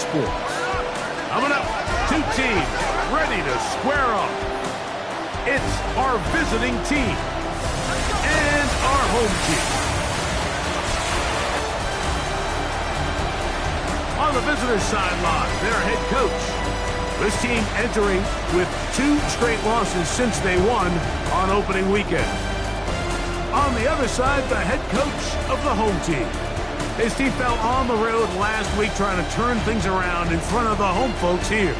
Sports. Coming up, two teams ready to square off. It's our visiting team and our home team. On the visitor's sideline, their head coach. This team entering with 2 straight losses since they won on opening weekend. On the other side, the head coach of the home team. His team fell on the road last week trying to turn things around in front of the home folks here.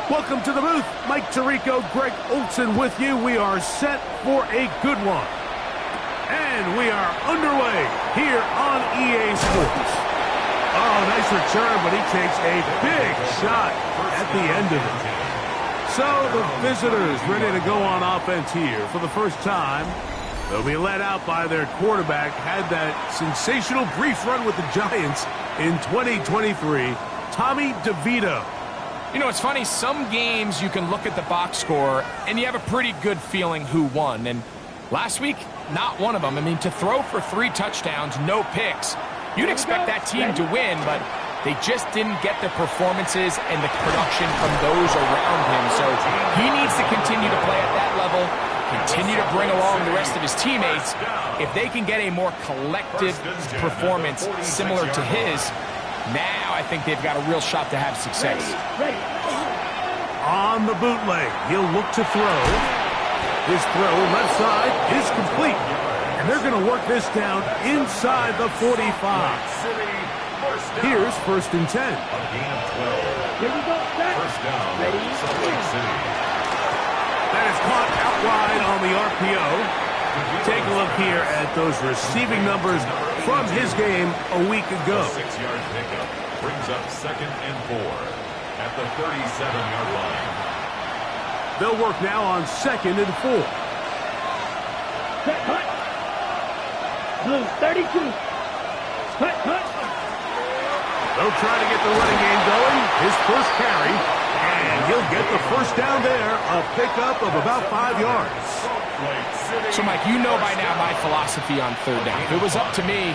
Welcome to the booth. Mike Tirico, Greg Olson with you. We are set for a good one. And we are underway here on EA Sports. Oh, nice return, but he takes a big shot at the end of it. So the visitors ready to go on offense here for the first time. They'll be led out by their quarterback. Had that sensational brief run with the Giants in 2023, Tommy DeVito. You know, it's funny, some games you can look at the box score and you have a pretty good feeling who won. And last week, not one of them. I mean, to throw for 3 touchdowns, no picks, you'd expect that team to win, but they just didn't get the performances and the production from those around him. So he needs to continue to play at that level, continue to bring along the rest of his teammates. If they can get a more collective performance similar to his, now I think they've got a real shot to have success. On the bootleg, he'll look to throw. His throw left side is complete. And they're going to work this down inside the 45. Here's 1st and 10. Here we go, First down, Salt Lake City. That is caught out wide on the RPO. Take a look here at those receiving numbers from his game a week ago. 6-yard pickup brings up 2nd and 4 at the 37-yard line. They'll work now on 2nd and 4. Cut, cut. Blue 32. Cut, cut. They'll try to get the running game going. His first carry, and he'll get the first down there. A pickup of about 5 yards. So, Mike, you know by now my philosophy on 3rd down. If it was up to me,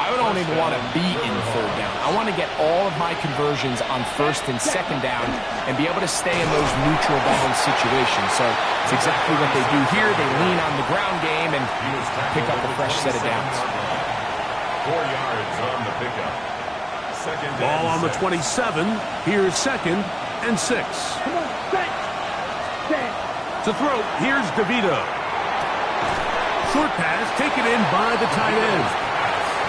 I don't even want to be in 3rd down. I want to get all of my conversions on 1st and 2nd down and be able to stay in those neutral down situations. So it's exactly what they do here. They lean on the ground game and pick up a fresh set of downs. 4 yards on the pickup. Ball on the 27. Here's 2nd and 6. Come on, set. To throw, here's DeVito. Short pass taken in by the tight end.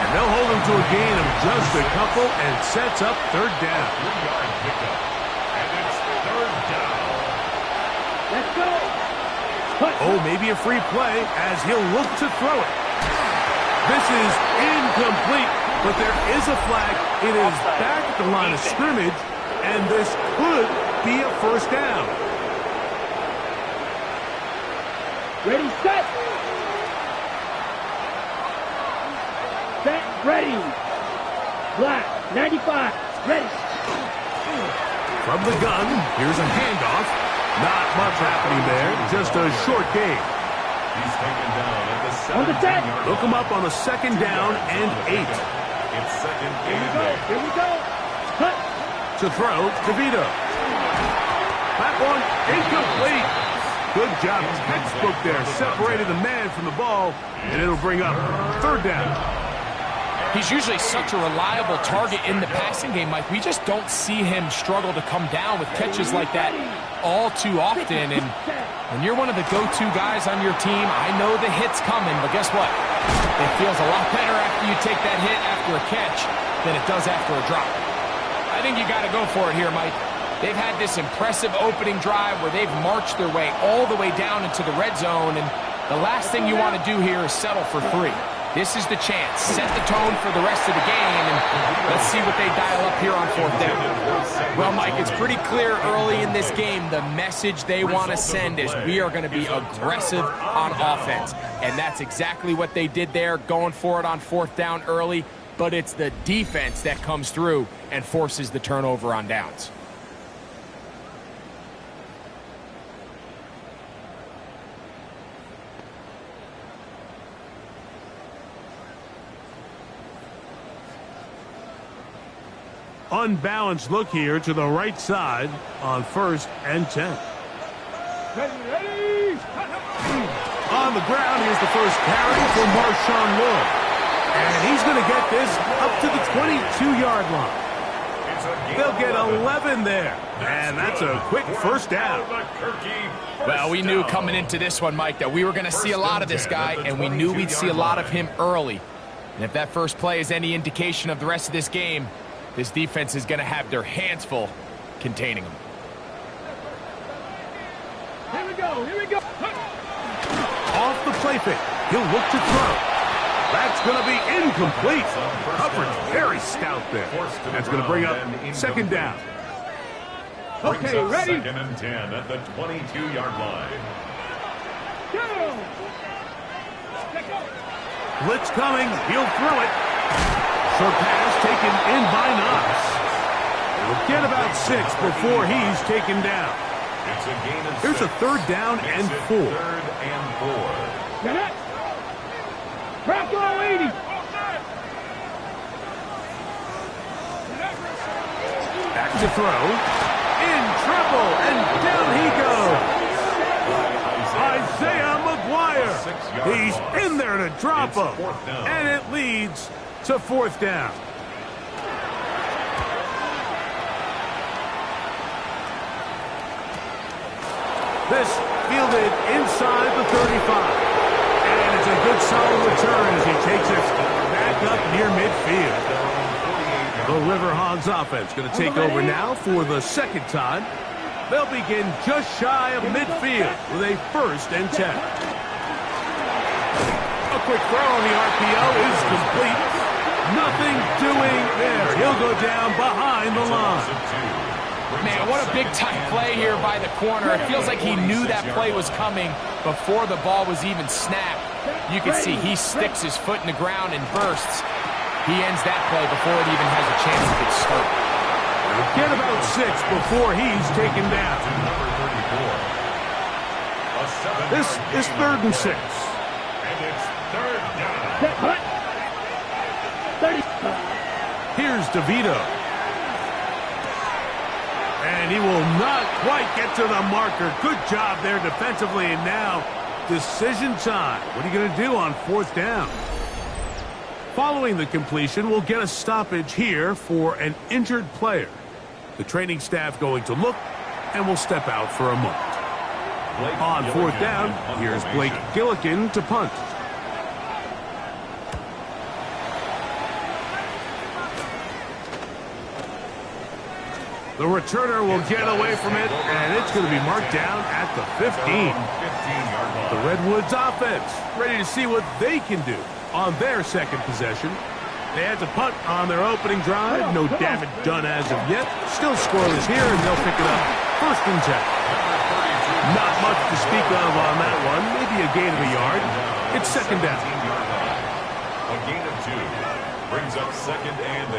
And they'll hold him to a gain of just a couple and sets up 3rd down. 3-yard pickup. And it's 3rd down. Let's go. Cut. Oh, maybe a free play as he'll look to throw it. This is incomplete, but there is a flag. It is back at the line of scrimmage, and this could be a 1st down. Ready, set. Set, ready. Black, 95, ready. From the gun, here's a handoff. Not much happening there, just a short gain. He's taken down at the 17-yard line. Look him up on a 2nd down and 8. It's 2nd Here we and go, 8. here we go. Cut. To throw, DeVito. That one incomplete. Good job. Textbook there. Separated the man from the ball, and it'll bring up 3rd down. He's usually such a reliable target in the passing game, Mike. We just don't see him struggle to come down with catches like that all too often. And when you're one of the go-to guys on your team, I know the hit's coming, but guess what? It feels a lot better after you take that hit after a catch than it does after a drop. I think you got to go for it here, Mike. They've had this impressive opening drive where they've marched their way all the way down into the red zone, and the last thing you want to do here is settle for 3. This is the chance. Set the tone for the rest of the game, and let's see what they dial up here on 4th down. Well, Mike, it's pretty clear early in this game the message they want to send is we are going to be aggressive on offense. And that's exactly what they did there, going for it on 4th down early. But it's the defense that comes through and forces the turnover on downs. unbalanced look here to the right side on 1st and 10. Ready. On the ground, here's the first carry for Marshawn Lloyd. And he's going to get this up to the 22-yard line. They'll get 11 there. And that's a quick first down. Well, we knew coming into this one, Mike, that we were going to see a lot of this guy, and we knew we'd see a lot of him early. And if that first play is any indication of the rest of this game, this defense is going to have their hands full containing him. Here we go. Here we go. Off the play fake. He'll look to throw. That's going to be incomplete. Coverage very stout there. That's going to bring up 2nd down. Okay, ready. 2nd and 10 at the 22-yard line. Go. Blitz coming. He'll throw it. Short pass taken in by Knox. He'll get about 6 before he's taken down. It's a gain of Here's a 3rd down and 4. 3rd and 4. Get it. Bravo 80. Back to throw. In trouble, and down he goes. Isaiah McGuire. He's in there to drop him. And it leads to 4th down. This fielded inside the 35. And it's a good solid return as he takes it back up near midfield. The Riverhogs offense going to take over now for the 2nd time. They'll begin just shy of midfield with a 1st and 10. A quick throw on the RPO is complete. Nothing doing there. He'll go down behind the line. Man, what a big-time play here by the corner. It feels like he knew that play was coming before the ball was even snapped. You can see he sticks his foot in the ground and bursts. He ends that play before it even has a chance to get started. Get about 6 before he's taken down. This is 3rd and 6. And it's 3rd down. 35. Here's DeVito. And he will not quite get to the marker. Good job there defensively. And now, decision time. What are you going to do on 4th down? Following the completion, we'll get a stoppage here for an injured player. The training staff going to look, and will step out for a moment. On 4th down, here's Blake Gillikin to punt. The returner will get away from it, and it's going to be marked down at the 15. The Redwoods offense ready to see what they can do on their 2nd possession. They had to punt on their opening drive. No damage done as of yet. Still scoreless here, and they'll pick it up 1st and 10. Not much to speak of on that one. Maybe a gain of a yard. It's 2nd down. A gain of 2 brings up 2nd and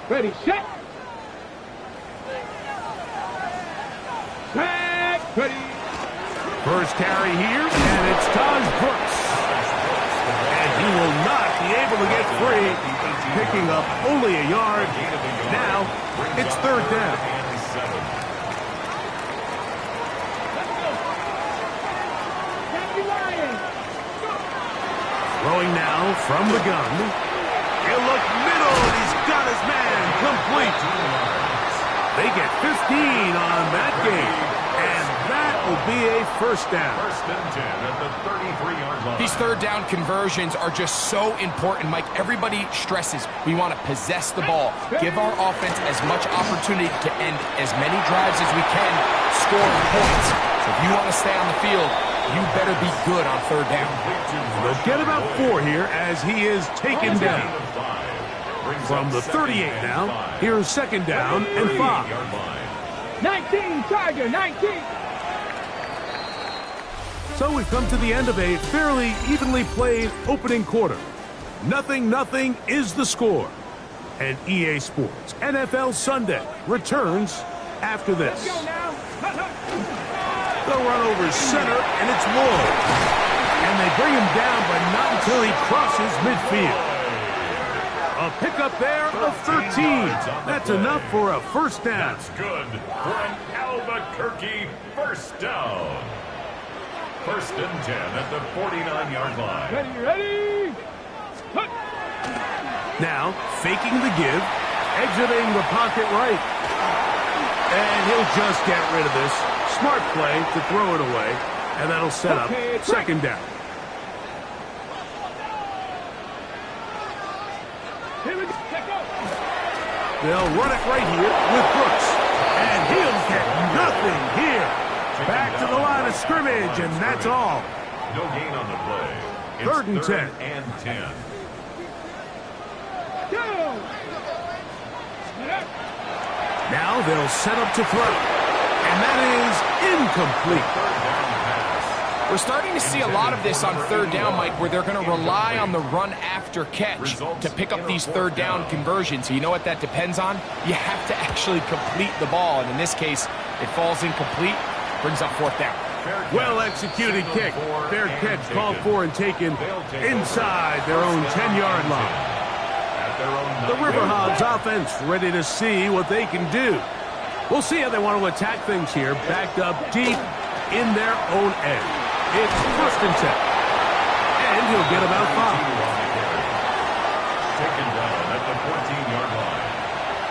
8. Ready, set. Back, ready. First carry here, and it's Taj Brooks. And he will not be able to get free, picking up only a yard. Now, it's 3rd down. Throwing now from the gun. He'll look middle, and he's got his man complete. They get 15 on that game, and that will be a 1st down. 1st and 10 at the 33-yard line. These 3rd down conversions are just so important, Mike. Everybody stresses we want to possess the ball, give our offense as much opportunity to end as many drives as we can, scoring points. So if you want to stay on the field, you better be good on 3rd down. They'll get about 4 here as he is taken down. From the 38 now, here's 2nd down and 5. 19, Tiger, 19. So we've come to the end of a fairly evenly played opening quarter. 0-0 is the score. And EA Sports NFL Sunday returns after this. The run over center, and it's Lloyd. And they bring him down, but not until he crosses midfield. A pickup there of 13. That's enough for a first down. That's good for an Albuquerque first down. First and 10 at the 49-yard line. Ready. Now, faking the give, exiting the pocket right. And he'll just get rid of this. Smart play to throw it away, and that'll set up second down. They'll run it right here with Brooks. And he'll get nothing here. Back to the line of scrimmage, and that's all. No gain on the play. It's Third and 10. and 10. Now they'll set up to throw. And that is incomplete. We're starting to see a lot of this on third down, Mike, where they're going to rely on the run after catch to pick up these third down conversions. So you know what that depends on? You have to actually complete the ball. And in this case, it falls incomplete, brings up fourth down. Well-executed kick. Fair catch called for and taken inside their own 10-yard line. The Riverhogs offense ready to see what they can do. We'll see how they want to attack things here, backed up deep in their own end. It's first and 10. And he'll get about 5. Taken down at the 14-yard line.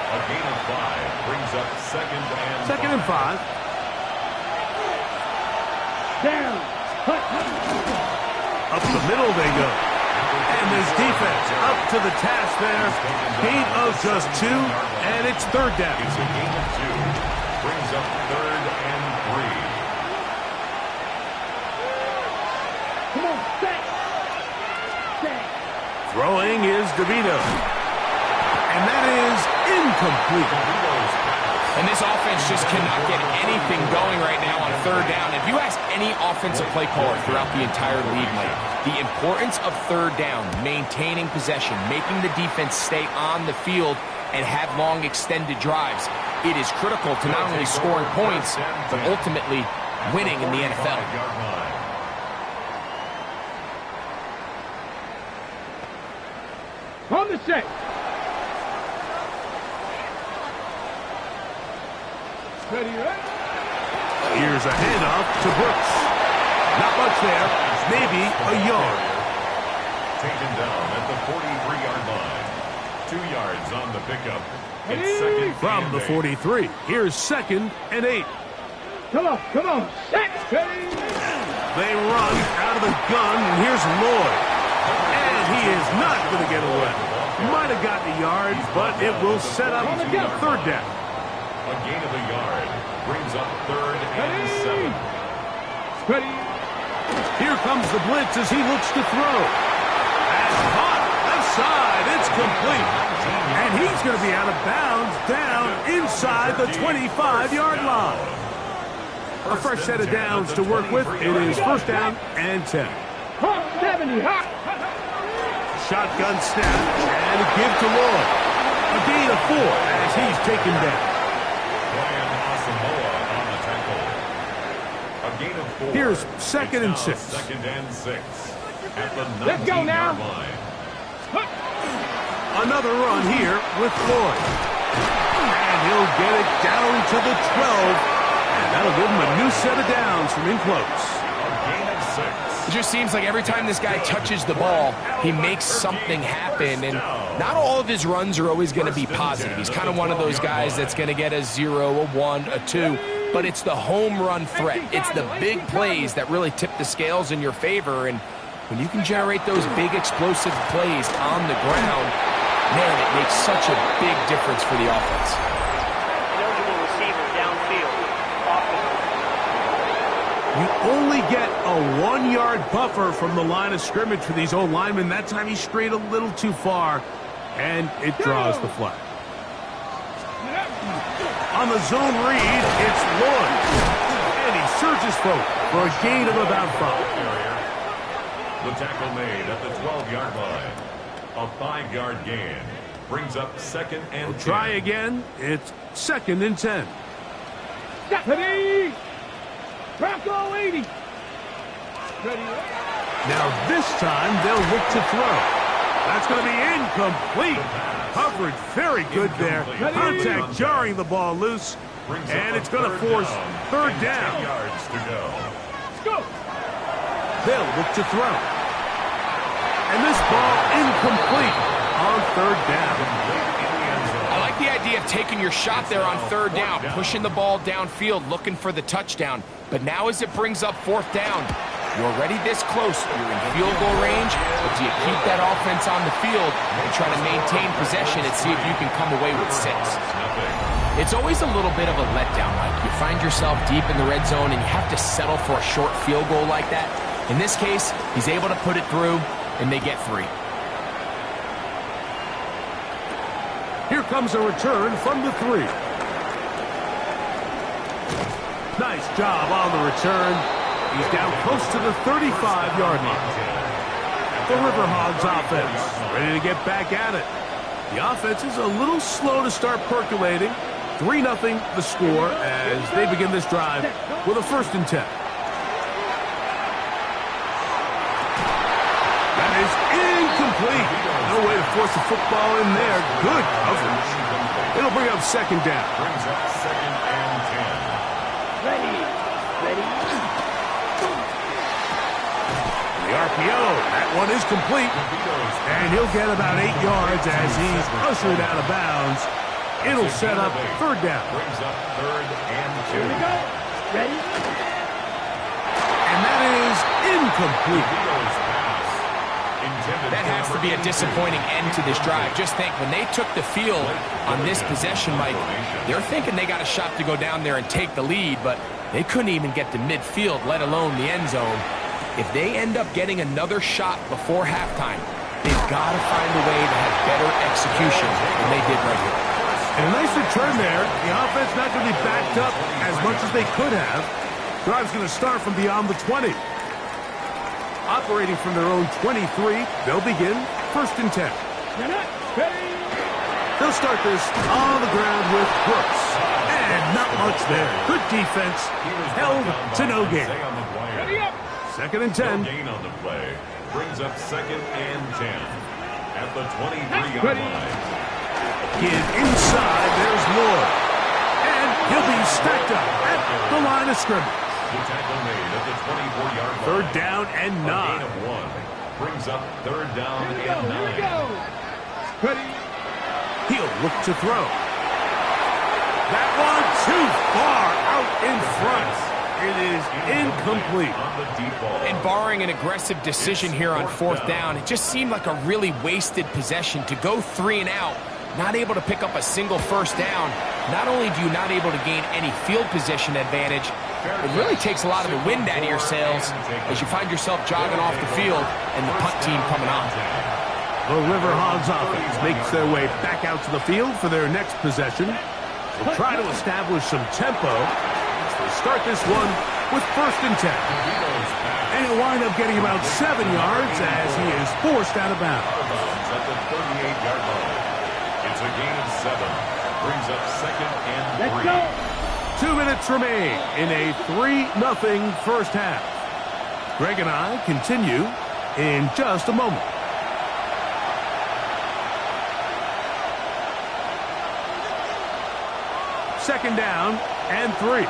A gain of 5 brings up second and 5. Down. Up the middle they go. And this defense up to the task there. Gain of just 2, and it's third down. It's a gain of 2. Brings up third and 3. Come on, set. Throwing is DeVito. And that is incomplete. And this offense just cannot get anything going right now on third down. If you ask any offensive play caller throughout the entire league, Mike, the importance of third down, maintaining possession, making the defense stay on the field and have long extended drives, it is critical to not only scoring points, but ultimately winning in the NFL. On the set. Ready. Here's a handoff to Brooks. Not much there. Maybe a yard. Taken down at the 43-yard line. 2 yards on the pickup. It's second From the 43, here's second and 8. Come on. Set. Ready. They run out of the gun, and here's Lloyd. And he is not going to get away. Might have gotten a yard, but it will set up third down. A gain of a yard brings up third and 7. Ready. Here comes the blitz as he looks to throw. That's caught. Left side. It's complete. And he's going to be out of bounds down inside the 25-yard line. A fresh set of downs to work with. It is first down and 10. Hawk 70. Hawk. Shotgun snap and a give to Lloyd. A gain of 4 as he's taken down. Here's second and 6. Second and 6. At the 19-yard Let's go now. line. Another run here with Lloyd. And he'll get it down to the 12. And that'll give him a new set of downs from in close. A gain of 6. It just seems like every time this guy touches the ball, he makes something happen. And not all of his runs are always going to be positive. He's kind of one of those guys that's going to get a 0, a 1, a 2. But it's the home run threat. It's the big plays that really tip the scales in your favor. And when you can generate those big explosive plays on the ground, man, it makes such a big difference for the offense. Eligible receiver downfield. You only get a 1-yard buffer from the line of scrimmage for these old linemen. That time he strayed a little too far, and it draws the flag. On the zone read, it's Lloyd. And he surges forward for a gain of about 5. The tackle made at the 12-yard line. A 5-yard gain brings up second and 10. Try again. It's second and 10. Ready. Bronco 80. Ready. Now this time they'll look to throw. That's going to be incomplete. Coverage very good there. Contact jarring the ball loose. And it's going to force third down. Yards to go. Let's go. They'll look to throw. And this ball incomplete on third down. I like the idea of taking your shot there on third down, pushing the ball downfield, looking for the touchdown. But now as it brings up fourth down, you're already this close. You're in field goal range, but do you keep that offense on the field and try to maintain possession and see if you can come away with 6? It's always a little bit of a letdown, Mike. You find yourself deep in the red zone and you have to settle for a short field goal like that. In this case, he's able to put it through, and they get 3. Here comes a return from the 3. Nice job on the return. He's down close to the 35-yard line. The Riverhogs offense ready to get back at it. The offense is a little slow to start percolating. 3-0 the score as they begin this drive with a 1st and 10. That is incomplete. No way to force the football in there. Good coverage. It'll bring up 2nd down. Brings up 2nd and 10. Ready. The RPO, that one is complete. And he'll get about 8 yards as he's ushered out of bounds. It'll set up 3rd down. Brings up 3rd and 2. Here we go. Ready. And that is incomplete. That has to be a disappointing end to this drive. Just think, when they took the field on this possession, Mike, they're thinking they got a shot to go down there and take the lead, but they couldn't even get to midfield, let alone the end zone. If they end up getting another shot before halftime, they've got to find a way to have better execution than they did right here. And a nice return there. The offense not going to be backed up as much as they could have. Drive's going to start from beyond the 20. Operating from their own 23, they'll begin 1st and 10. They'll start this on the ground with Brooks. And not much there. Good defense. Held to no gain. 2nd and 10. No gain on the play. Brings up 2nd and 10. At the 23-yard line. Kid inside. There's Lord. And he'll be stacked up at the line of scrimmage. The tackle made at the 24-yard line. 3rd down and 9. A gain of 1. Brings up 3rd down and 9. Ready. He'll look to throw. That one too far out in front. It is incomplete. On the deep ball. And barring an aggressive decision here on 4th down, it just seemed like a really wasted possession to go 3 and out, not able to pick up a single 1st down. Not only do you not able to gain any field position advantage, it really takes a lot of the wind out of your sails as you find yourself jogging off the field and the punt team coming on. The Riverhogs offense makes their way back out to the field for their next possession. They'll try to establish some tempo. They'll start this one with 1st and 10. And he'll wind up getting about 7 yards as he is forced out of bounds. At the 38-yard line. It's a gain of 7. Brings up 2nd and 3. Let's go. 2 minutes remain in a 3-0 first half. Greg and I continue in just a moment. Second down and 3.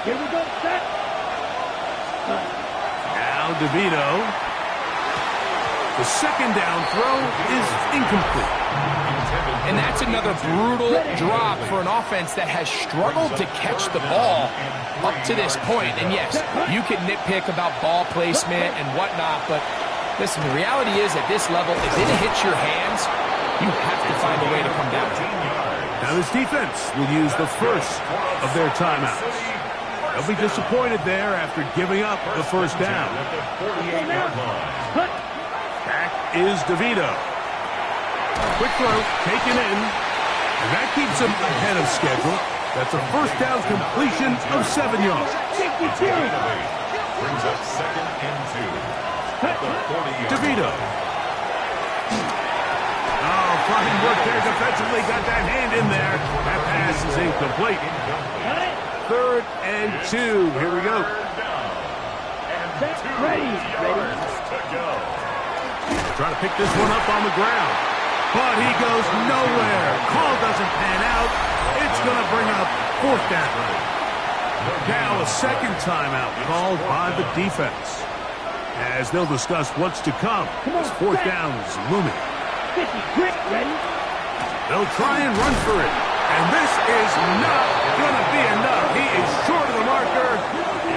Here we go. Set. Now DeVito. The 2nd down throw is incomplete. And that's another brutal drop for an offense that has struggled to catch the ball up to this point. And yes, you can nitpick about ball placement and whatnot, but listen, the reality is at this level, if it hits your hands, you have to find a way to come down. Now this defense will use the first of their timeouts. They'll be disappointed there after giving up the 1st down. Back is DeVito. Quick throw, taken in, and that keeps him ahead of schedule. That's a 1st down completion of 7 yards. Brings up 2nd and 2. At the 40-yard DeVito. Oh, fine work there defensively. Got that hand in there. That pass is incomplete. 3rd and 2. Here we go. Ready. To go. Trying to pick this one up on the ground. But he goes nowhere. Call doesn't pan out. It's going to bring up fourth down. Now a second timeout called by the defense, as they'll discuss what's to come. This fourth down is looming. They'll try and run for it. And this is not going to be enough. He is short of the marker.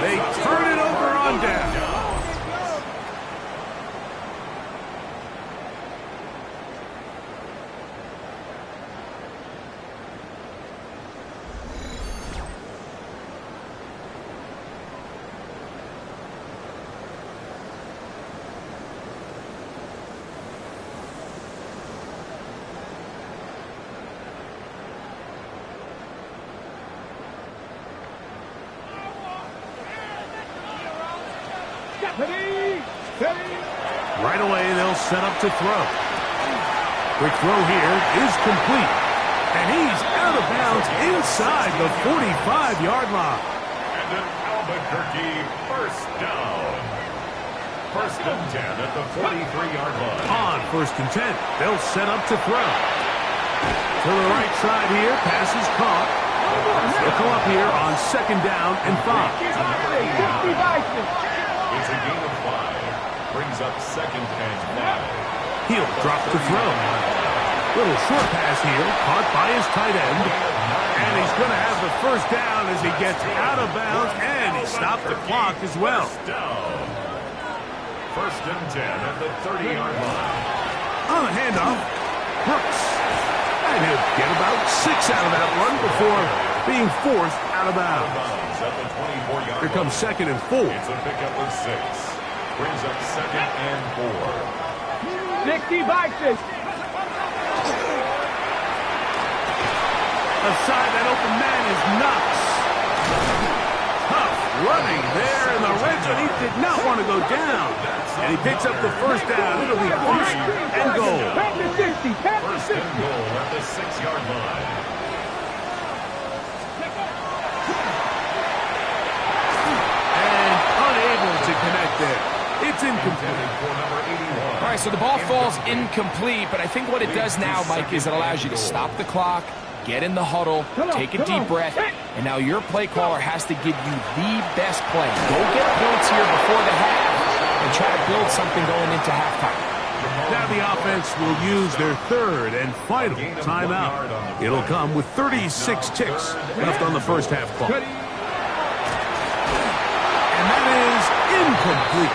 They turn it over on down. Right away, they'll set up to throw. Quick throw here is complete. And he's out of bounds inside the 45-yard line. And an Albuquerque first down. First and 10 at the 43-yard line. On first and 10, they'll set up to throw. To the right side here, pass is caught. They'll come up here on second down and 5. It's a gain of 5. Brings up second and 5. He'll drop to throw. Little short pass here, caught by his tight end. And he's going to have the first down as he gets out of bounds, and he stopped the clock as well. First and 10 at the 30-yard line. On the handoff, Brooks. And he'll get about 6 out of that one before being forced out of bounds. Here comes second and 4. It's a pickup of 6. Brings up second and 4. 60 boxes. Aside that open man is Knox. Tough running there in the red zone. He did not want to go down. And he picks up the first down. It'll be first and goal. First and goal at the 6-yard line. And unable to connect there. It's incomplete. All right, so the ball falls incomplete, but I think what it does now, Mike, is it allows you to stop the clock, get in the huddle, take a deep breath, and now your play caller has to give you the best play. Go get points here before the half and try to build something going into halftime. Now the offense will use their third and final timeout. It'll come with 36 ticks left on the first half clock. And that is incomplete.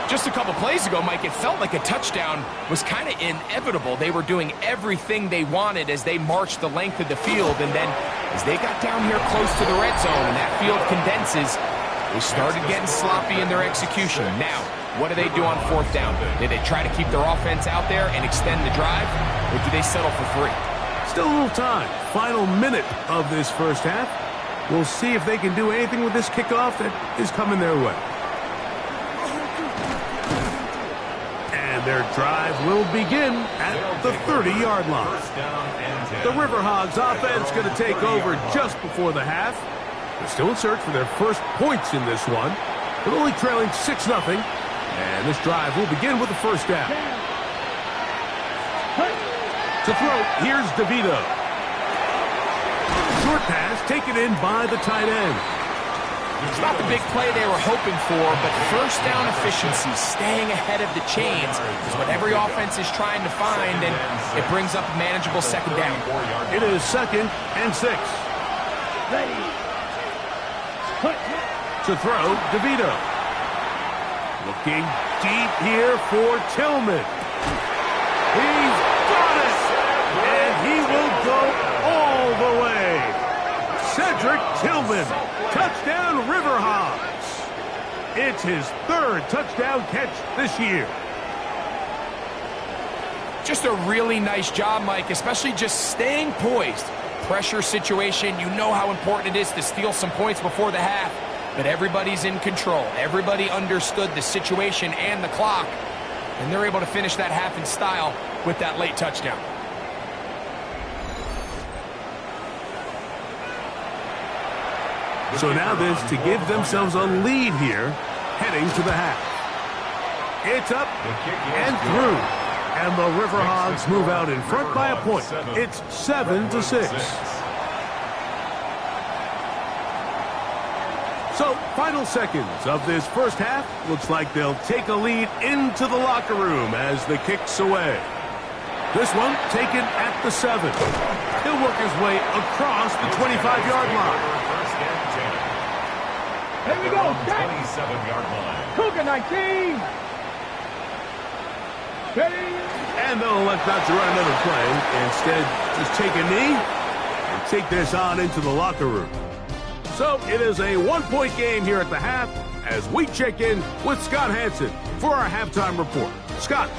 Just a couple plays ago, Mike, it felt like a touchdown was kind of inevitable. They were doing everything they wanted as they marched the length of the field, and then as they got down here close to the red zone and that field condenses, they started getting sloppy in their execution. Now, what do they do on fourth down? Did they try to keep their offense out there and extend the drive, or do they settle for 3? Still a little time. Final minute of this first half. We'll see if they can do anything with this kickoff that is coming their way. And their drive will begin at the 30-yard line. The Riverhogs offense going to take over just before the half. They're still in search for their first points in this one. They're only trailing 6-0. And this drive will begin with the first down. To throw, here's DeVito. Short pass taken in by the tight end. It's not the big play they were hoping for, but first down efficiency, staying ahead of the chains, is what every offense is trying to find, and it brings up a manageable second down. It is second and 6. To throw, DeVito. Looking deep here for Tillman. He's got it! And he will go all the way. Cedric Tillman. Touchdown, Riverhogs. It's his third touchdown catch this year. Just a really nice job, Mike, especially just staying poised. Pressure situation, you know how important it is to steal some points before the half, but everybody's in control. Everybody understood the situation and the clock, and they're able to finish that half in style with that late touchdown. So now this to give themselves a lead here, heading to the half. It's up and through. And the Riverhogs move out in front by a point. It's 7-6. So, final seconds of this first half. Looks like they'll take a lead into the locker room as the kick's away. This one taken at the 7. He'll work his way across the 25-yard line. Here we go. 27-yard line. Cougar 19. Ready? And they'll elect not to run another play. Instead, just take a knee and take this on into the locker room. So it is a one-point game here at the half as we check in with Scott Hansen for our halftime report. Scott.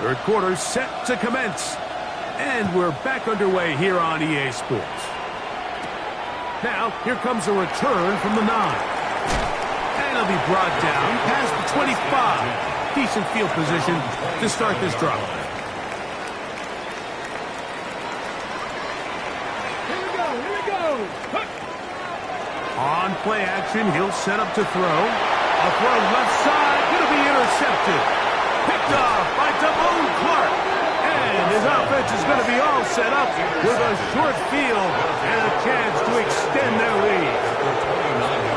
Third quarter set to commence. And we're back underway here on EA Sports. Now, here comes a return from the 9. And he'll be brought down past the 25. Decent field position to start this drive. Here we go. Here we go. On play action, he'll set up to throw. A throw left side, going to be intercepted. Picked off by Devon Clark. And his offense is going to be all set up with a short field and a chance to extend their lead.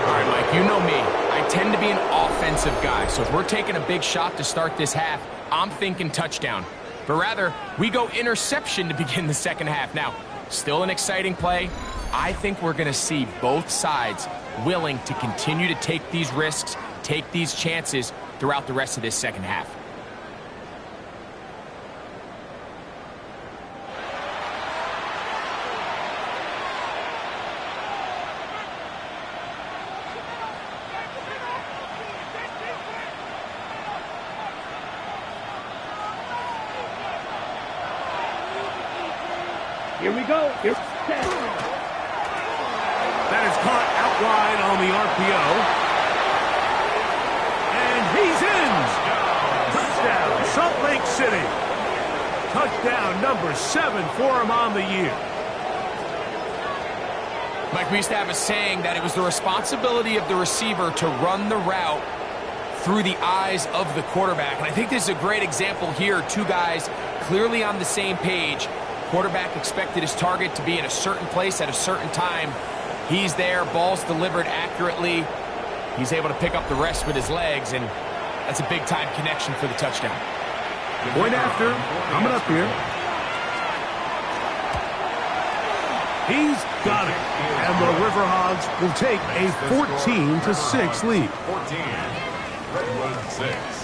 All right, Mike, you know me. I tend to be an offensive guy, so if we're taking a big shot to start this half, I'm thinking touchdown. But rather, we go interception to begin the second half. Now, still an exciting play. I think we're going to see both sides willing to continue to take these risks, take these chances throughout the rest of this second half. Here we go. Here. That is caught out wide on the RPO. And he's in. Touchdown, Salt Lake City. Touchdown number 7 for him on the year. Mike, we used to have a saying that it was the responsibility of the receiver to run the route through the eyes of the quarterback. And I think this is a great example here. Two guys clearly on the same page. Quarterback expected his target to be in a certain place at a certain time. He's there, ball's delivered accurately. He's able to pick up the rest with his legs, and that's a big-time connection for the touchdown. Point after, coming up here. He's got it. And the Riverhogs will take a 14-6 lead. 14, Redwood 6.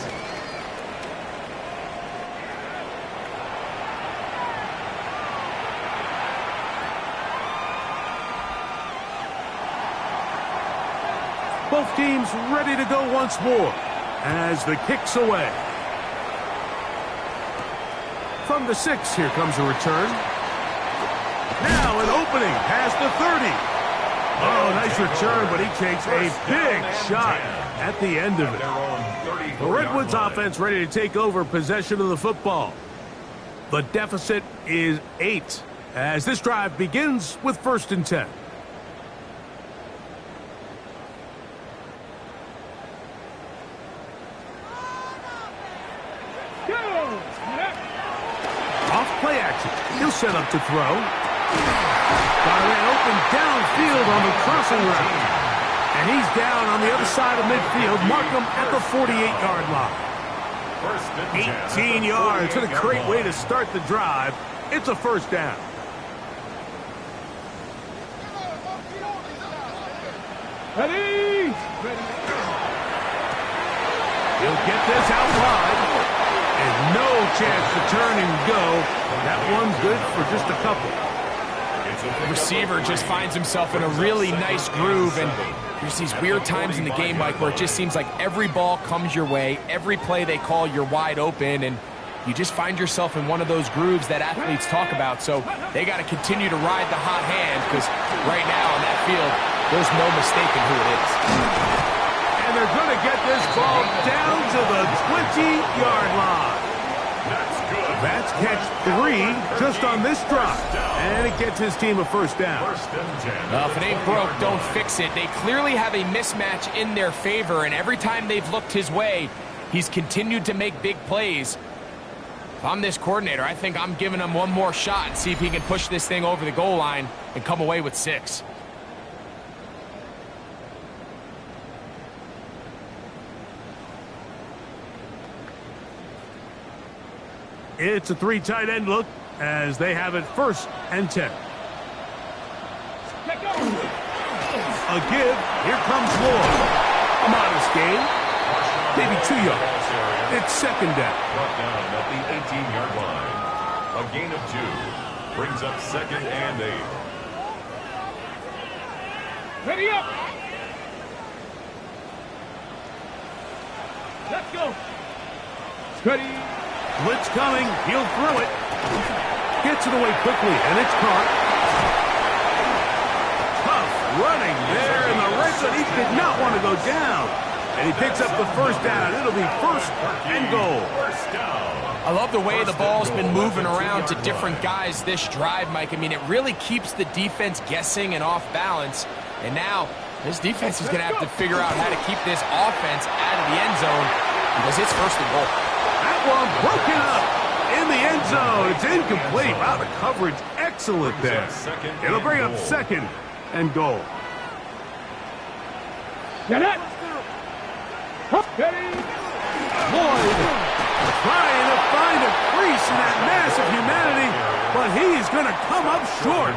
Both teams ready to go once more as the kick's away. From the 6, here comes a return. Now an opening past the 30. Oh, nice return, but he takes a big shot at the end of it. The Redwoods offense ready to take over possession of the football. The deficit is 8 as this drive begins with 1st and 10. Play action. He'll set up to throw. Got it open downfield on the crossing route. And he's down on the other side of midfield. Mark him at the 48-yard line. 18 yards. What a great way to start the drive. It's a first down. Ready? He'll get this out wide. And no chance to turn and go. That one's good for just a couple. The receiver just finds himself in a really nice groove, and there's these weird times in the game, Mike, where it just seems like every ball comes your way, every play they call, you're wide open, and you just find yourself in one of those grooves that athletes talk about. So they got to continue to ride the hot hand, because right now on that field, there's no mistaking who it is. And they're going to get this ball down to the 20-yard line. That's good. That's catch 3 just on this drive. And it gets his team a first down. Well, if it ain't broke, don't fix it. They clearly have a mismatch in their favor, and every time they've looked his way, he's continued to make big plays. If I'm this coordinator, I think I'm giving him one more shot and see if he can push this thing over the goal line and come away with 6. It's a 3 tight end look as they have it 1st and 10. A give. Here comes Lloyd. A modest gain. Maybe 2 yards. It's 2nd down. Brought down at the 18-yard line. A gain of 2 brings up 2nd and 8. Ready up. Let's go. Ready. Blitz coming. He'll throw it. Gets it away quickly, and it's caught. Tough running there in the red zone. He did not want to go down. And he picks up the 1st down. It'll be 1st and goal. I love the way the ball's been moving around to different guys this drive, Mike. I mean, it really keeps the defense guessing and off balance. And now, this defense is going to have to figure out how to keep this offense out of the end zone because it's 1st and goal. That one broken up in the end zone. It's incomplete. Wow, the coverage excellent there. It'll bring up 2nd and goal. Get it. Ready. Lloyd trying to find a crease in that mass of humanity, but he's going to come up short.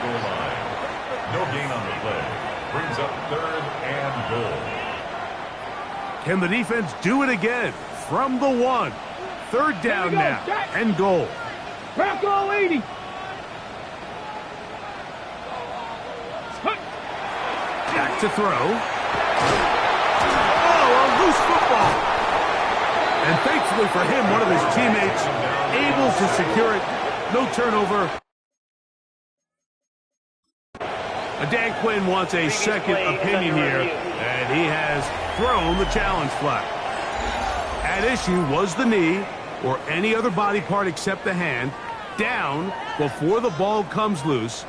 No gain on the play. Brings up 3rd and goal. Can the defense do it again from the 1? 3rd down now and goal. Back all 80. Back to throw. Oh, a loose football. And thankfully for him, one of his teammates able to secure it. No turnover. Dan Quinn wants a second opinion here, and he has thrown the challenge flag. At issue was the knee or any other body part except the hand down before the ball comes loose,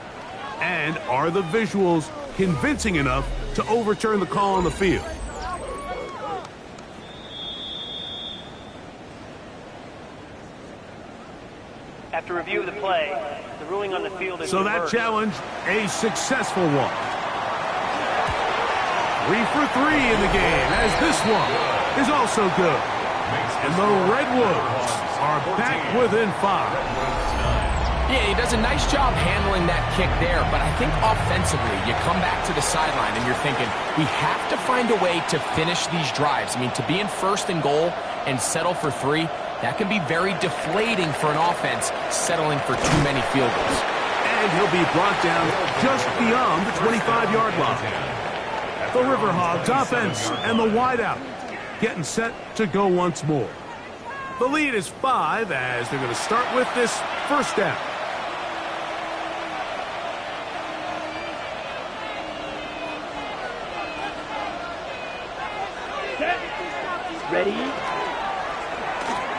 and are the visuals convincing enough to overturn the call on the field? After review of the play, the ruling on the field is so that reversed. challenge a successful one. 3 for 3 in the game, as this one is also good. And the Redwoods are back within 5. Yeah, he does a nice job handling that kick there, but I think offensively, you come back to the sideline and you're thinking, we have to find a way to finish these drives. I mean, to be in 1st and goal and settle for 3, that can be very deflating for an offense settling for too many field goals. And he'll be brought down just beyond the 25-yard line. The Riverhogs offense and the wideout getting set to go once more. The lead is 5 as they're going to start with this 1st down. Ready.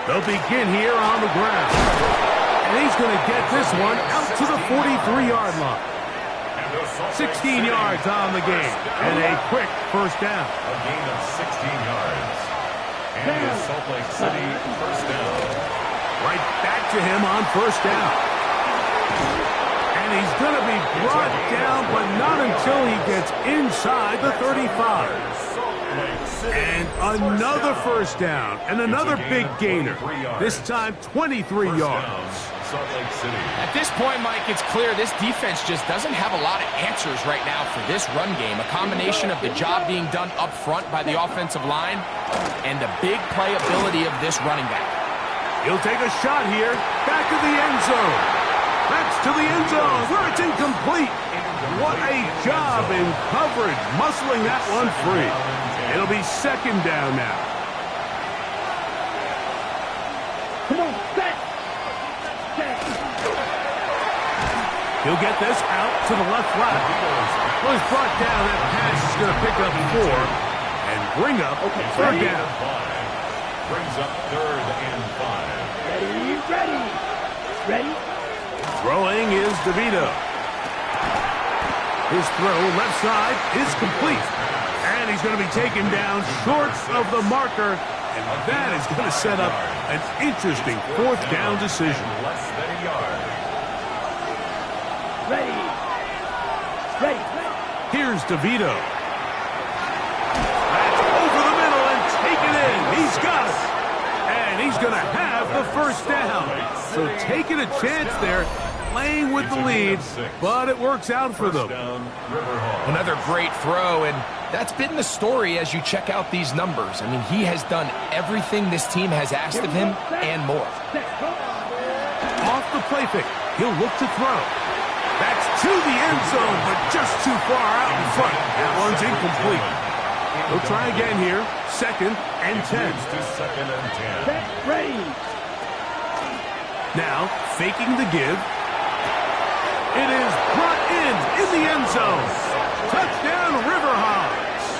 They'll begin here on the ground. And he's going to get this one out to the 43-yard line. 16 yards on the game. And a quick 1st down. A gain of 16 yards. And it's Salt Lake City 1st down. Right back to him on 1st down. And he's going to be brought down, but not until he gets inside the 35. And another 1st down, and another big gainer. This time, 23 yards. At this point, Mike, it's clear this defense just doesn't have a lot of answers right now for this run game. A combination of the job being done up front by the offensive line and the big playability of this running back. He'll take a shot here. Back to the end zone. That's to the end zone where it's incomplete. What a job in coverage, muscling that one free. It'll be 2nd down now. Come on, set. He'll get this out to the left flat. Well, he's brought down. That pass is going to pick up 4 and bring up 3rd down. Brings up 3rd and 5. Ready. Ready? Throwing is DeVito. His throw left side is complete. And he's going to be taken down short of the marker. And that is going to set up an interesting fourth down decision. Less than a yard. Ready. Ready. Here's DeVito. That's over the middle and taken in. He's got it. And he's going to have the first down. So taking a chance there, playing with the lead, but it works out for them. Another great throw, and that's been the story as you check out these numbers. I mean, he has done everything this team has asked of him and more. Off the play fake, he'll look to throw. That's to the end zone, but just too far out in front. That one's incomplete. He'll try again here. 2nd and 10. Second and 10. Set. Ready. Now, faking the give. It is brought in the end zone. Touchdown, Riverhogs.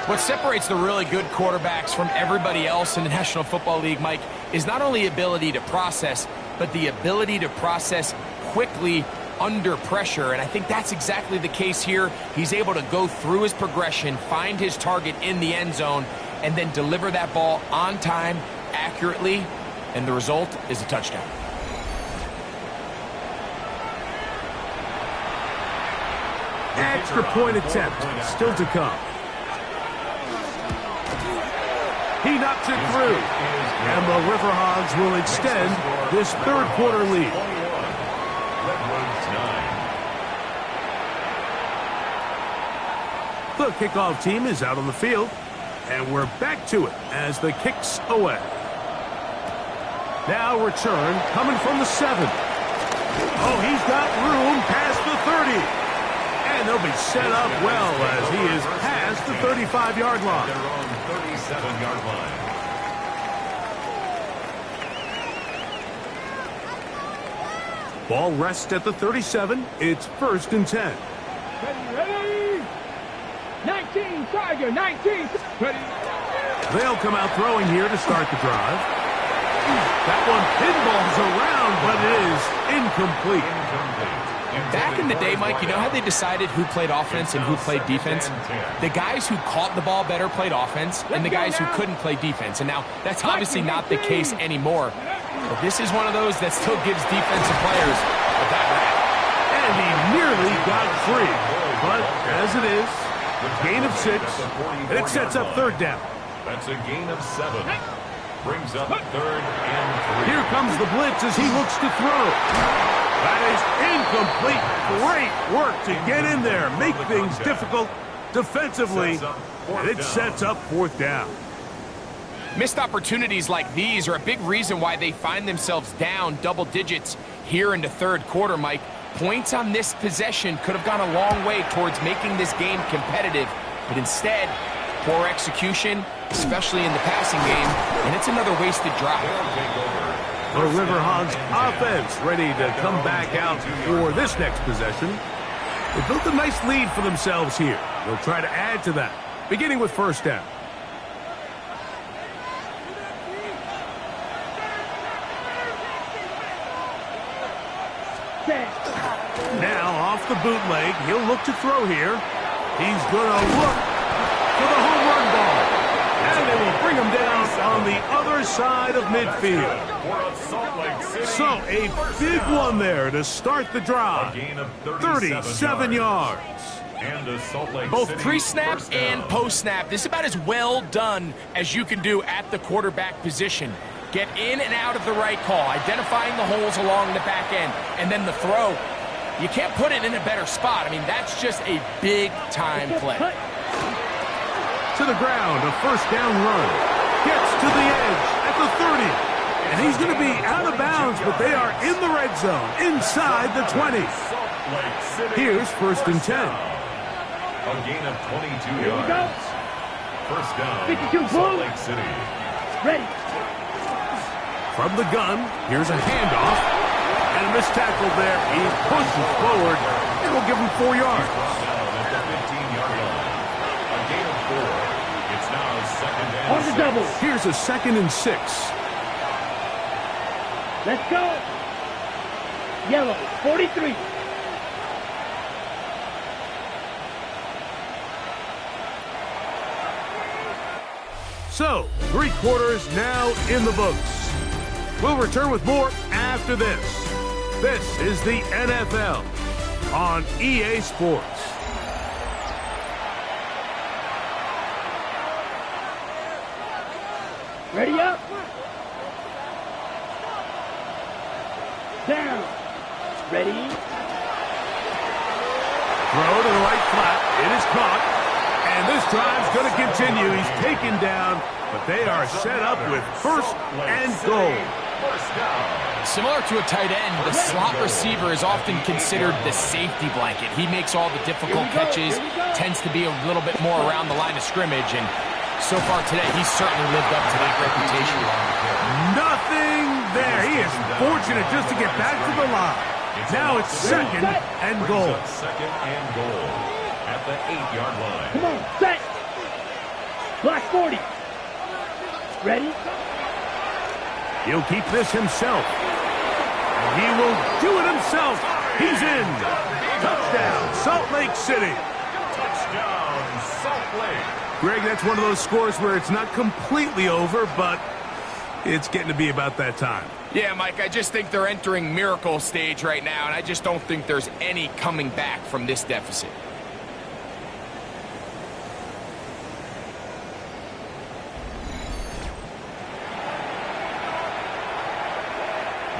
What separates the really good quarterbacks from everybody else in the National Football League, Mike, is not only ability to process, but the ability to process quickly under pressure. And I think that's exactly the case here. He's able to go through his progression, find his target in the end zone, and then deliver that ball on time, accurately, and the result is a touchdown. Extra point attempt still to come. He knocks it through. And the Riverhogs will extend this third quarter lead. The kickoff team is out on the field. And we're back to it as the kick's away. Now return coming from the 7. Oh, he's got room past the 30. And they'll be set up well as he is past the 35-yard line. Their own 37-yard line. Ball rests at the 37. It's 1st and 10. Ready. Ready. 19. Tiger. 19. Ready. They'll come out throwing here to start the drive. That one pinballs around, but it is incomplete. Back in the day, Mike, you know how they decided who played offense and who played defense? The guys who caught the ball better played offense, and the guys who couldn't play defense. And now, that's obviously not the case anymore. But this is one of those that still gives defensive players a bad rap. And he nearly got free. But as it is, gain of 6, and it sets up 3rd down. That's a gain of 7. Brings up 3rd and 3. Here comes the blitz as he looks to throw. That is incomplete. Great work to get in there, make things difficult defensively, and it sets up 4th down. Missed opportunities like these are a big reason why they find themselves down double digits here in the 3rd quarter, Mike. Points on this possession could have gone a long way towards making this game competitive, but instead, poor execution, especially in the passing game, and it's another wasted drive. The Riverhogs offense ready to come back out for this next possession. They built a nice lead for themselves here. They'll try to add to that, beginning with 1st down. Now off the bootleg, he'll look to throw here. He's going to look for the home run ball. And they will bring him down on the other side of midfield. So a big one there to start the drive. 37 yards. Both pre-snap and post-snap. This is about as well done as you can do at the quarterback position. Get in and out of the right call, identifying the holes along the back end, and then the throw. You can't put it in a better spot. I mean, that's just a big-time play. To the ground, a 1st down run. Gets to the edge at the 30. And he's going to be out of bounds, but they are in the red zone, inside the 20. Here's 1st and 10. A gain of 22 yards. 1st down, 52 Salt Lake City. Ready. From the gun, here's a handoff. And a missed tackle there. He pushes forward, and we'll give him 4 yards. Down at the 15-yard line. A gain of 4. It's now 2nd and On the 6. double. Here's a 2nd and 6. Let's go. Yellow, 43. So, 3 quarters now in the books. We'll return with more after this. This is the NFL on EA Sports. Ready up. Down. Ready. Throw to the right flat. It is caught. And this drive's going to continue. He's taken down, but they are set up with first and goal. Similar to a tight end, the slot receiver is often considered the safety blanket. He makes all the difficult catches, tends to be a little bit more around the line of scrimmage, and so far today, he's certainly lived up to that reputation. Nothing there. He is fortunate just to get back to the line. Now it's second and goal. Second and goal at the 8-yard line. Come on, set. Black 40. Ready? He'll keep this himself. And he will do it himself. He's in. Touchdown, Salt Lake City. Touchdown, Salt Lake. Greg, that's one of those scores where it's not completely over, but it's getting to be about that time. Yeah, Mike, I just think they're entering miracle stage right now, and I just don't think there's any coming back from this deficit.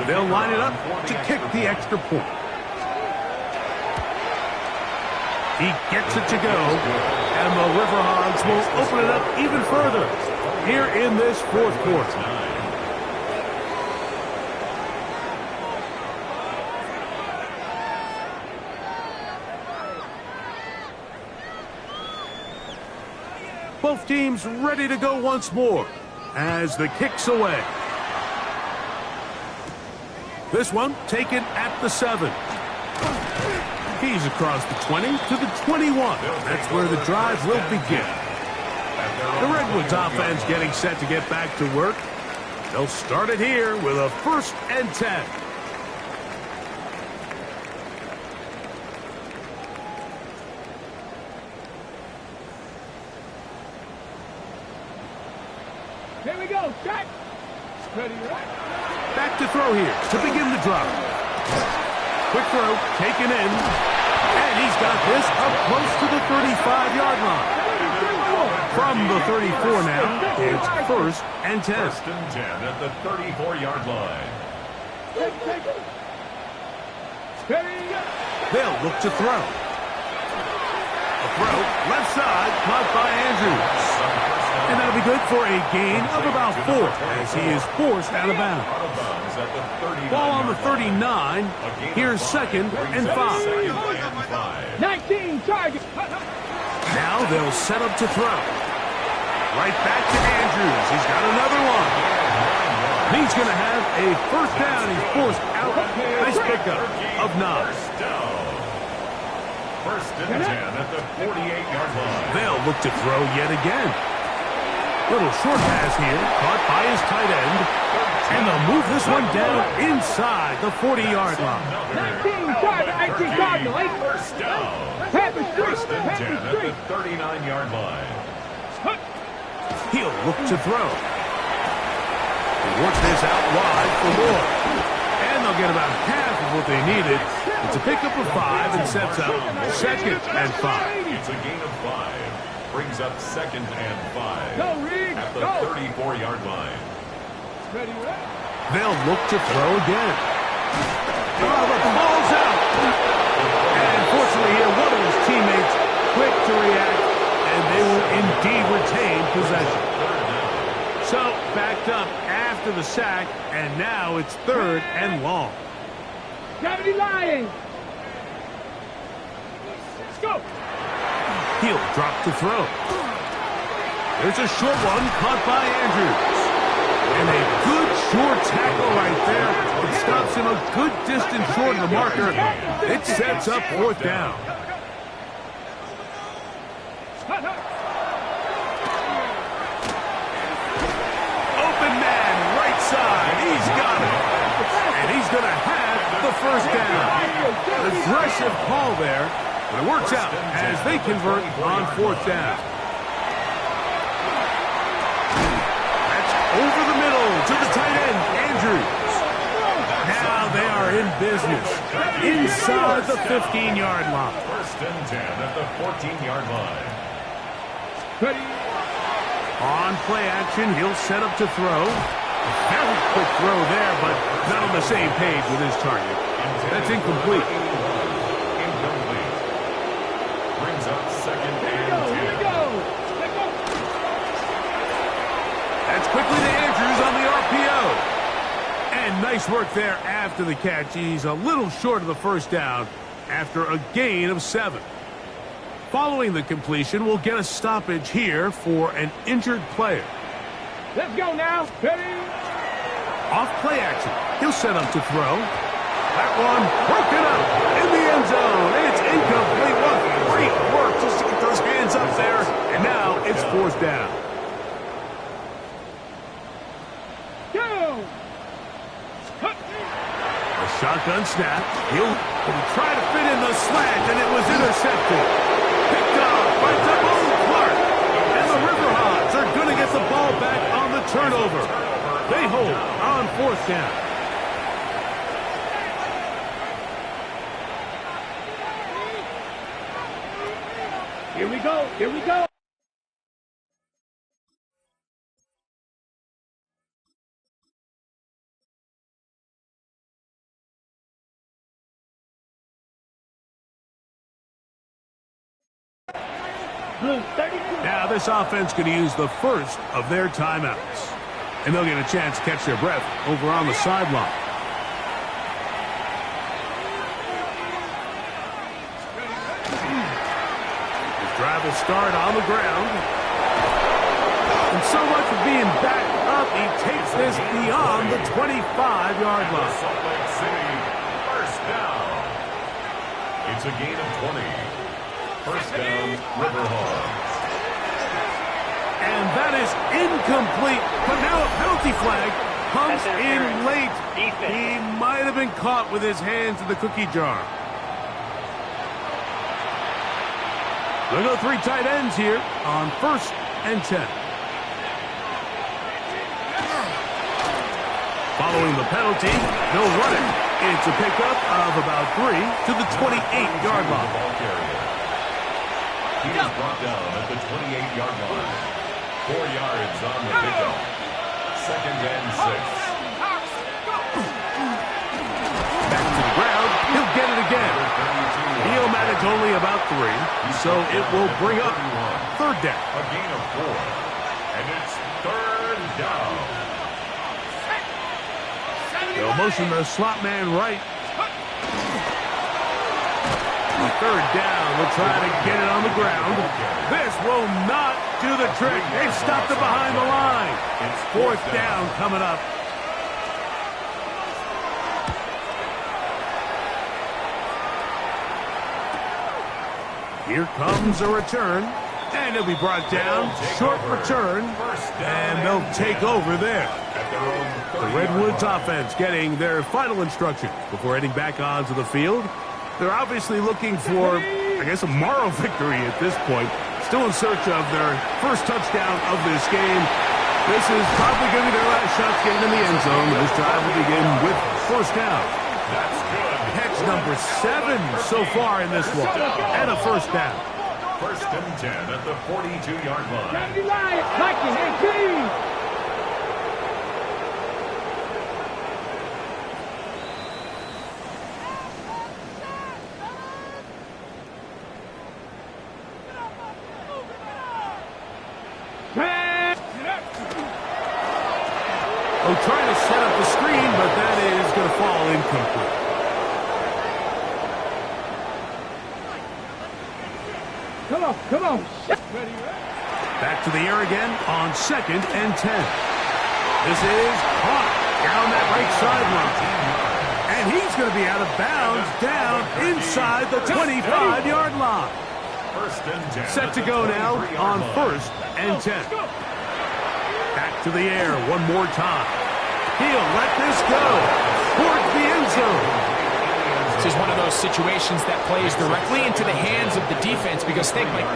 They'll line it up to kick the extra point. He gets it to go, and the Riverhogs will open it up even further here in this fourth quarter. Both teams ready to go once more as the kick's away. This one taken at the 7. He's across the 20 to the 21. That's where the drive will begin. The Redwoods offense getting set to get back to work. They'll start it here with a 1st and 10. Here we go, set. Ready, right? Back to throw here to begin the drive. Quick throw, taken in, and he's got this up close to the 35-yard line. From the 34 now, it's 1st and 10. 1st and 10 at the 34-yard line. They'll look to throw. A throw, left side, caught by Andrews. And that'll be good for a gain of about 4 as he is forced out of bounds. Ball on the 39. Here's 2nd and 5. 19 target. Now they'll set up to throw. Right back to Andrews. He's got another one. He's going to have a 1st down. He's forced out. Nice pickup of 9. 1st and 10 at the 48-yard line. They'll look to throw yet again. Little short pass here, caught by his tight end. And they'll move this one down inside the 40-yard line. 19 target, 18 cardinal. 1st down. 1st and 10 at the 39-yard line. He'll look to throw. He'll work this out wide for more. And they'll get about half of what they needed. It's a pickup of 5 and sets up 2nd and 5. It's a gain of 5. Brings up 2nd and 5 Go, Reed. at the 34-yard line. Ready, right? They'll look to throw again. Oh, the ball's out. And fortunately here, one of his teammates quick to react, and they will indeed retain possession. So, backed up after the sack, and now it's 3rd and long. 70 Lions. Let's go. He'll drop to throw. There's a short one caught by Andrews. And a good short tackle right there. It stops him a good distance short of the marker. It sets up 4th down. Open man, right side. He's got it. going to have the first down. Aggressive call there, but it works out as they convert on fourth down. That's over the middle to the tight end, Andrews. Now they are in business inside the 15-yard line. First and 10 at the 14-yard line. On play action, he'll set up to throw. Very quick throw there, but not on the same page with his target. That's incomplete. Incomplete. Brings up second and 10. That's quickly to Andrews on the RPO. And nice work there after the catch. He's a little short of the first down after a gain of 7. Following the completion, we'll get a stoppage here for an injured player. Let's go now. Ready? Off play action. He'll set up to throw. That one broken up in the end zone. And it's incomplete. What great work just to get those hands up there. And now it's fourth down. Go! A shotgun snap. He'll try to fit in the slant, and it was intercepted. Picked off by Devon Clark. And the Riverhawks are going to get the ball back on the turnover. They hold on fourth down. Here we go. Here we go. Now this offense going to use the first of their timeouts. And they'll get a chance to catch their breath over on the sideline. His drive will start on the ground. And so much for being backed up, he takes this beyond the 25-yard line. Salt Lake City, first down. It's a gain of 20. First down, Riverhawks. And that is incomplete. But now a penalty flag comes in late. He might have been caught with his hands in the cookie jar. They'll go 3 tight ends here on first and 10. Following the penalty, they'll run it. It's a pickup of about 3 to the 28-yard line. He is brought down at the 28-yard line. 4 yards on the pickup. Second and 6. Back to the ground. He'll get it again. He'll manage only about 3, so it will bring up third down. A gain of 4. And it's third down. They'll motion the slot man right. Third down. We'll try to get it on the ground. This will not do the trick. They've stopped it behind the line. It's fourth down coming up. Here comes a return. And it'll be brought down. Short return. And they'll take over there. The Redwoods offense getting their final instructions before heading back onto the field. They're obviously looking for, I guess, a moral victory at this point. Still in search of their first touchdown of this game. This is probably going to be their last shot to get in the end zone. This drive will begin with first down. That's good. Catch number 7 so far in this one. And a first down. First and 10 at the 42-yard line. Sandy Lion, Viking, 18. Oh, trying to set up the screen, but that is going to fall incomplete. Come on. Back to the air again on second and 10. This is caught down that right sideline. And he's going to be out of bounds down inside the 25-yard line. First and 10. Set to go now on first and 10. Back to the air one more time. He'll let this go towards the end zone. This is one of those situations that plays directly into the hands of the defense because think, like,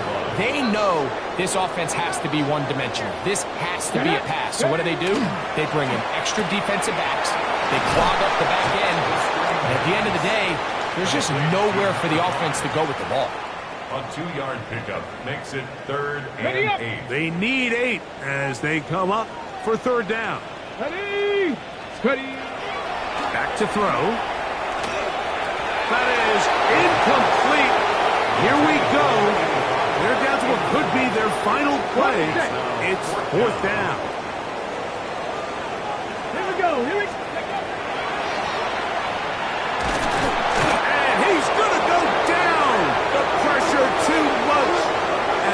they know this offense has to be one-dimensional. This has to be a pass. So what do? They bring in extra defensive backs. They clog up the back end. And at the end of the day, there's just nowhere for the offense to go with the ball. A 2-yard pickup makes it 3rd and 8. They need 8 as they come up for 3rd down. Ready. Ready. Back to throw. That is incomplete. Here we go. They're down to what could be their final play. It's 4th down. Here we go. Here we go. And he's going to go down. The pressure too much.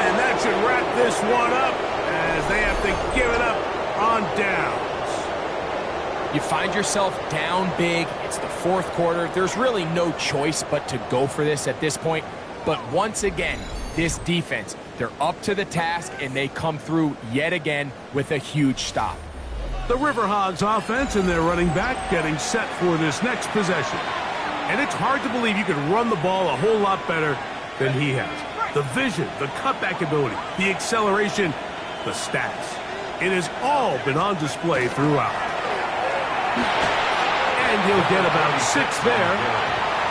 And that should wrap this one up as they have to give it up on downs. You find yourself down big. It's the 4th quarter. There's really no choice but to go for this at this point. But once again, this defense, they're up to the task, and they come through yet again with a huge stop. The Riverhogs offense and their running back getting set for this next possession. And it's hard to believe you could run the ball a whole lot better than he has. The vision, the cutback ability, the acceleration, the stats. It has all been on display throughout. And he'll get about 6 there,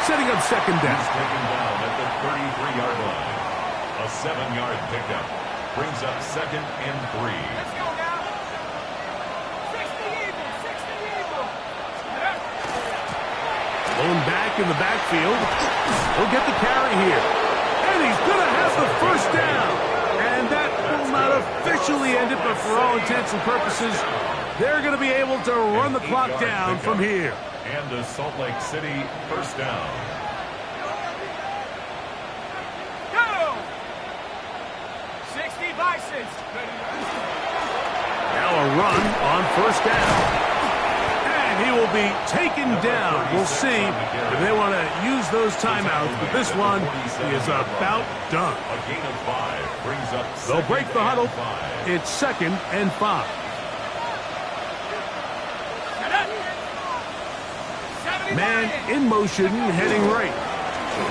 setting up 2nd down. He's taken down at the 33-yard line. A 7-yard pickup brings up 2nd and 3. Let's go now. 60 Eagles. 60 Eagles. Going back in the backfield. He'll get the carry here. And he's going to have the 1st down. And that will not officially end it, but for all intents and purposes, they're going to be able to run the clock down from here. And the Salt Lake City 1st down. Go. 60 Bisons. Now a run on 1st down. And he will be taken down. We'll see if they want to use those timeouts, but this one is about done. A gain of 5 brings up They'll break the huddle. 5. It's 2nd and 5. Man in motion, heading right.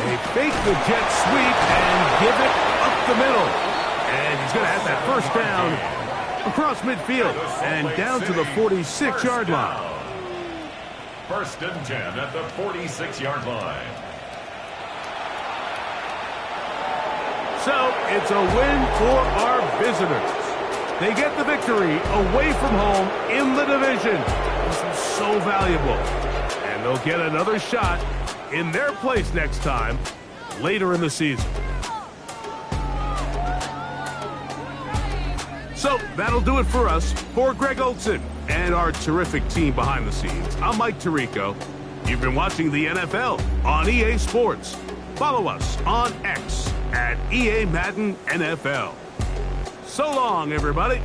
They fake the jet sweep and give it up the middle. And he's going to have that 1st down across midfield and down to the 46-yard line. 1st and 10 at the 46-yard line. So it's a win for our visitors. They get the victory away from home in the division. This was so valuable. And they'll get another shot in their place next time later in the season. So that'll do it for us. For Greg Olson and our terrific team behind the scenes, I'm Mike Tirico. You've been watching the NFL on EA Sports. Follow us on X at EA Madden NFL. So long, everybody.